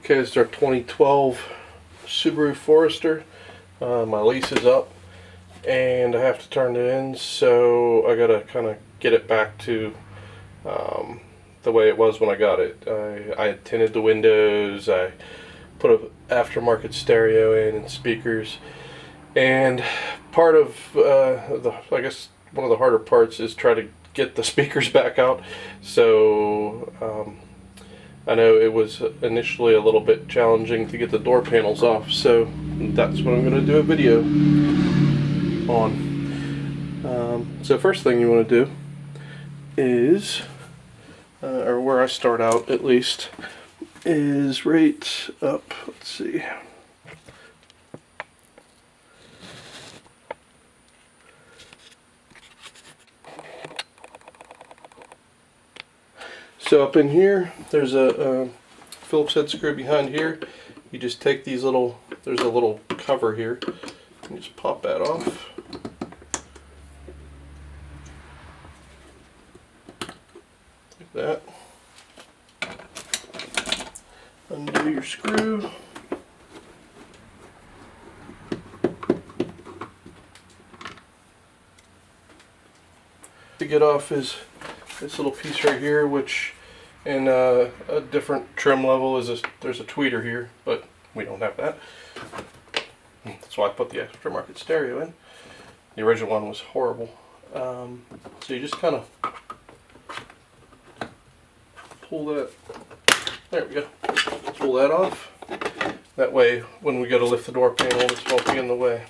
Okay, it's our 2012 Subaru Forester. My lease is up and I have to turn it in, so I gotta kind of get it back to the way it was when I got it. I had tinted the windows, I put an aftermarket stereo in and speakers, and part of I guess one of the harder parts is try to get the speakers back out. So I know it was initially a little bit challenging to get the door panels off, so that's what I'm going to do a video on. So first thing you want to do is, or where I start out at least, is right up, let's see. So up in here, there's a Phillips head screw behind here. You just take these little, there's a little cover here, and just pop that off. Like that. Undo your screw. To get off is this little piece right here, which in a different trim level is there's a tweeter here, but we don't have that. That's why I put the aftermarket stereo in. The original one was horrible. So you just kind of pull that, there we go, pull that off. That way when we go to lift the door panel, this won't be in the way.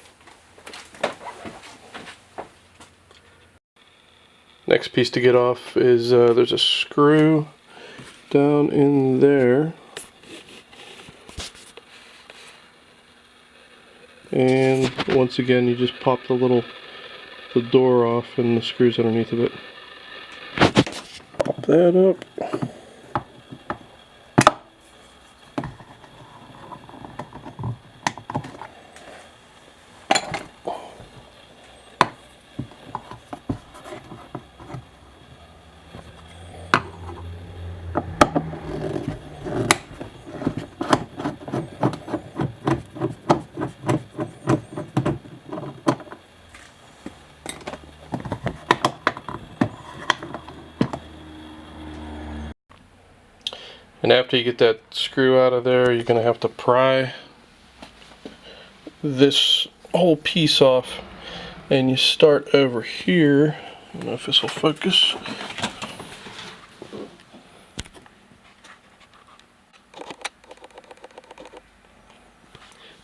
Next piece to get off is there's a screw down in there, and once again you just pop the door off and the screws underneath of it. Pop that up. And after you get that screw out of there, you're going to have to pry this whole piece off. And you start over here. I don't know if this will focus.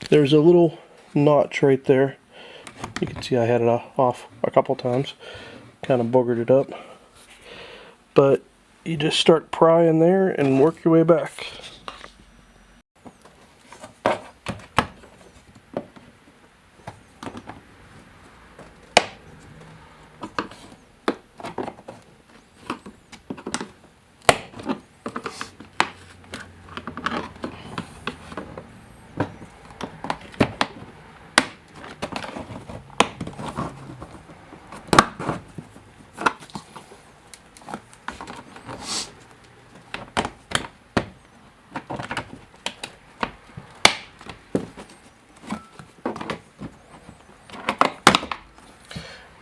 There's a little notch right there. You can see I had it off a couple times. Kind of boogered it up. But you just start prying there and work your way back.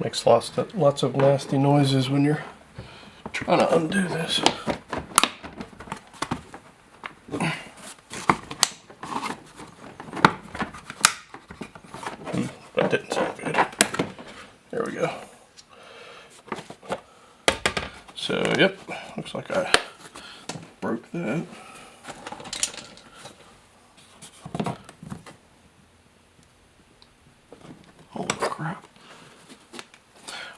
Makes lots of nasty noises when you're trying to undo this. That didn't sound good. There we go. So, yep, looks like I broke that. Holy crap.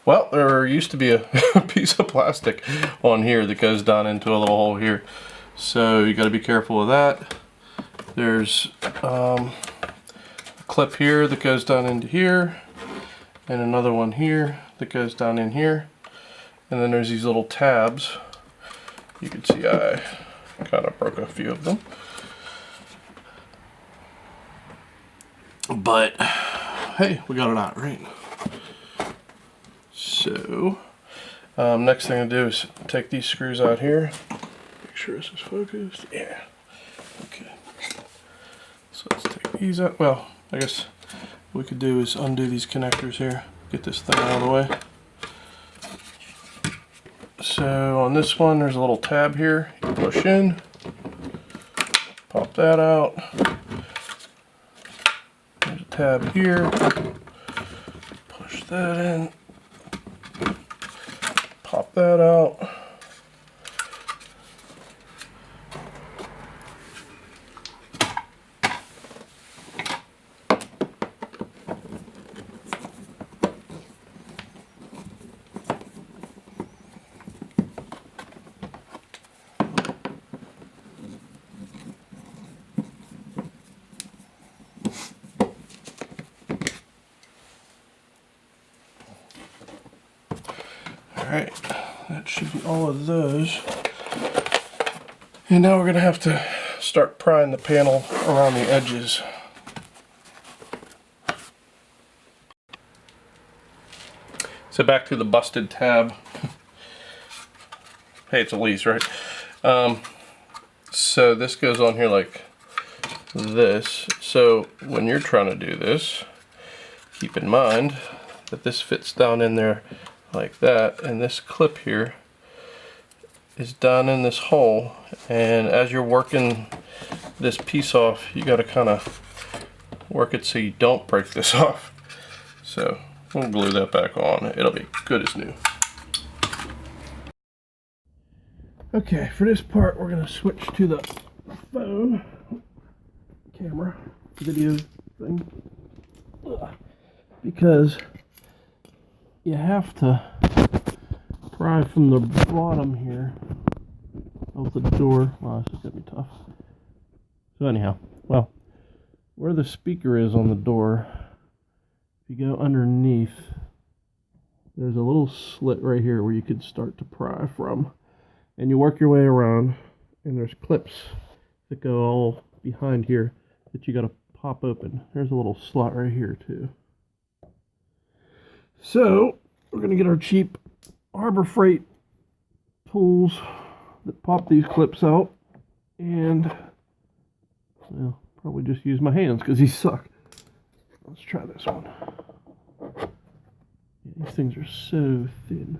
Well, there used to be a piece of plastic on here that goes down into a little hole here. So you got to be careful with that. There's a clip here that goes down into here, and another one here that goes down in here. And then there's these little tabs. You can see I kind of broke a few of them. But hey, we got it out, right? So, next thing to do is take these screws out here. Make sure this is focused. Yeah. Okay. So let's take these out. Well, I guess what we could do is undo these connectors here, get this thing out of the way. So on this one, there's a little tab here. You push in, pop that out. There's a tab here. Push that in, pop that out. Alright, that should be all of those. And now we're going to have to start prying the panel around the edges. So back to the busted tab. Hey, it's a lease, right? So this goes on here like this. So when you're trying to do this, keep in mind that this fits down in there like that, and this clip here is down in this hole, and as you're working this piece off, you got to kind of work it so you don't break this off. So we'll glue that back on. It'll be good as new. Okay, for this part we're going to switch to the phone camera video thing, because you have to pry from the bottom here of the door. Wow, this is going to be tough. So anyhow, well, where the speaker is on the door, if you go underneath, there's a little slit right here where you could start to pry from. And you work your way around, and there's clips that go all behind here that you got to pop open. There's a little slot right here too. So we're going to get our cheap Harbor Freight tools that pop these clips out, and well, probably just use my hands because these suck. Let's try this one. Yeah, these things are so thin.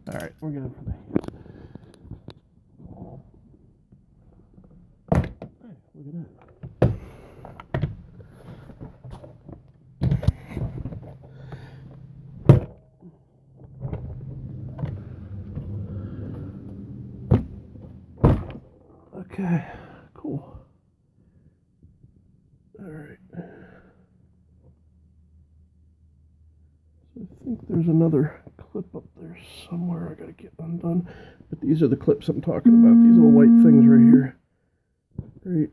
Alright, we're going for the hands. Hey, look at that. Okay, cool. Alright. So I think there's another clip up there somewhere I gotta get undone. But these are the clips I'm talking about. These little white things right here. Right.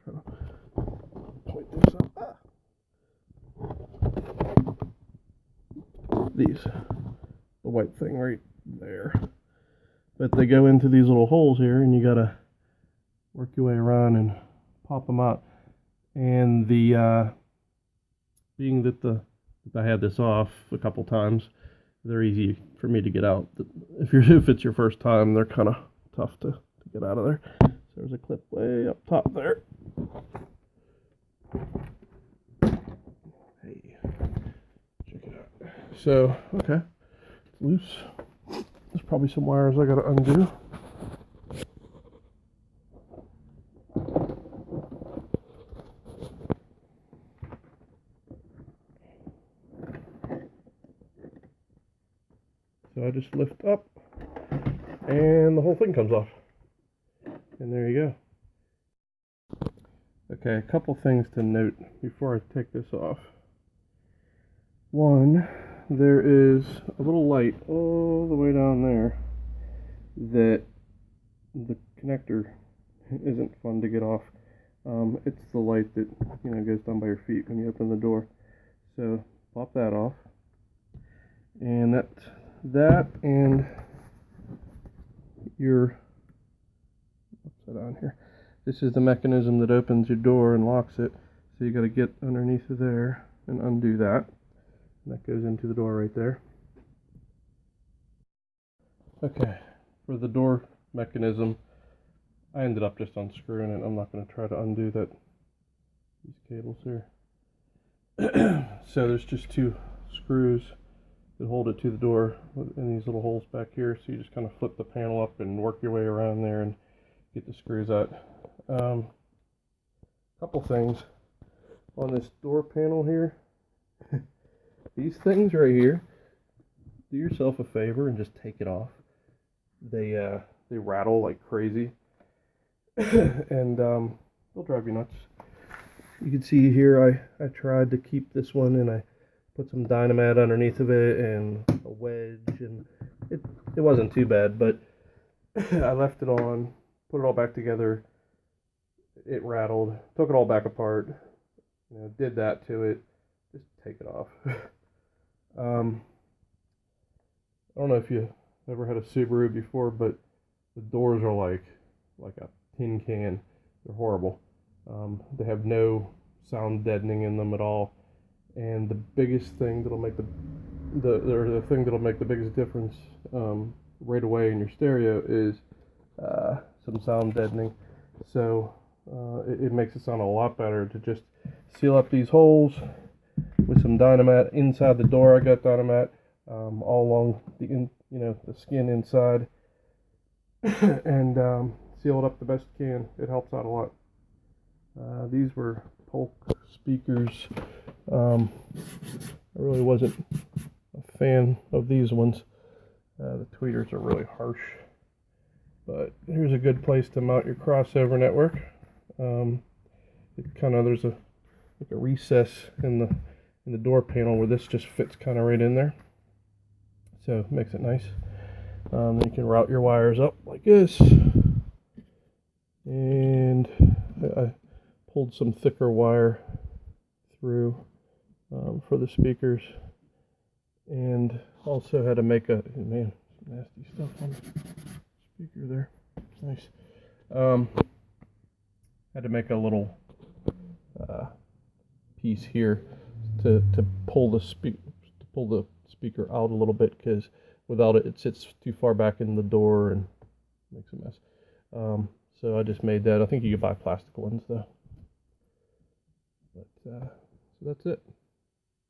Try to point this up. Ah. These. The white thing right there. But they go into these little holes here, and you gotta work your way around and pop them out. And the being that I had this off a couple times, they're easy for me to get out. If it's your first time, they're kind of tough to get out of there. So there's a clip way up top there. Hey, check it out. So okay, it's loose. There's probably some wires I gotta undo. So I just lift up and the whole thing comes off. And there you go. Okay, a couple things to note before I take this off. One, there is a little light all the way down there that the connector isn't fun to get off. It's the light that goes down by your feet when you open the door. So pop that off, and that and your upside down here. This is the mechanism that opens your door and locks it. So you got to get underneath of there and undo that. And that goes into the door right there. Okay, for the door mechanism, I ended up just unscrewing it. I'm not going to try to undo these cables here. So there's just 2 screws that hold it to the door in these little holes back here. So you just kind of flip the panel up and work your way around there and get the screws out. Couple things on this door panel here. These things right here, do yourself a favor and just take it off. They rattle like crazy, and they'll drive you nuts. You can see here I tried to keep this one, and I put some dynamite underneath of it and a wedge, and it wasn't too bad, but I left it on, put it all back together. It rattled, took it all back apart, did that to it. Just take it off. I don't know if you ever had a Subaru before, but the doors are like a tin can. They're horrible. They have no sound deadening in them at all. And the biggest thing that'll make the thing that'll make the biggest difference right away in your stereo is some sound deadening. So it makes it sound a lot better to just seal up these holes with some dynamite inside the door. I got dynamite all along the skin inside, and seal it up the best you can. It helps out a lot. These were Polk speakers. I really wasn't a fan of these ones. The tweeters are really harsh, but here's a good place to mount your crossover network. There's a recess in the door panel where this just fits kind of right in there, so it makes it nice. Then you can route your wires up like this, and I pulled some thicker wire through for the speakers, and also had to make nasty stuff on the speaker there. Nice. Had to make a little piece here to pull the speaker out a little bit, because without it sits too far back in the door and makes a mess. So I just made that. I think you could buy plastic ones though. But so that's it.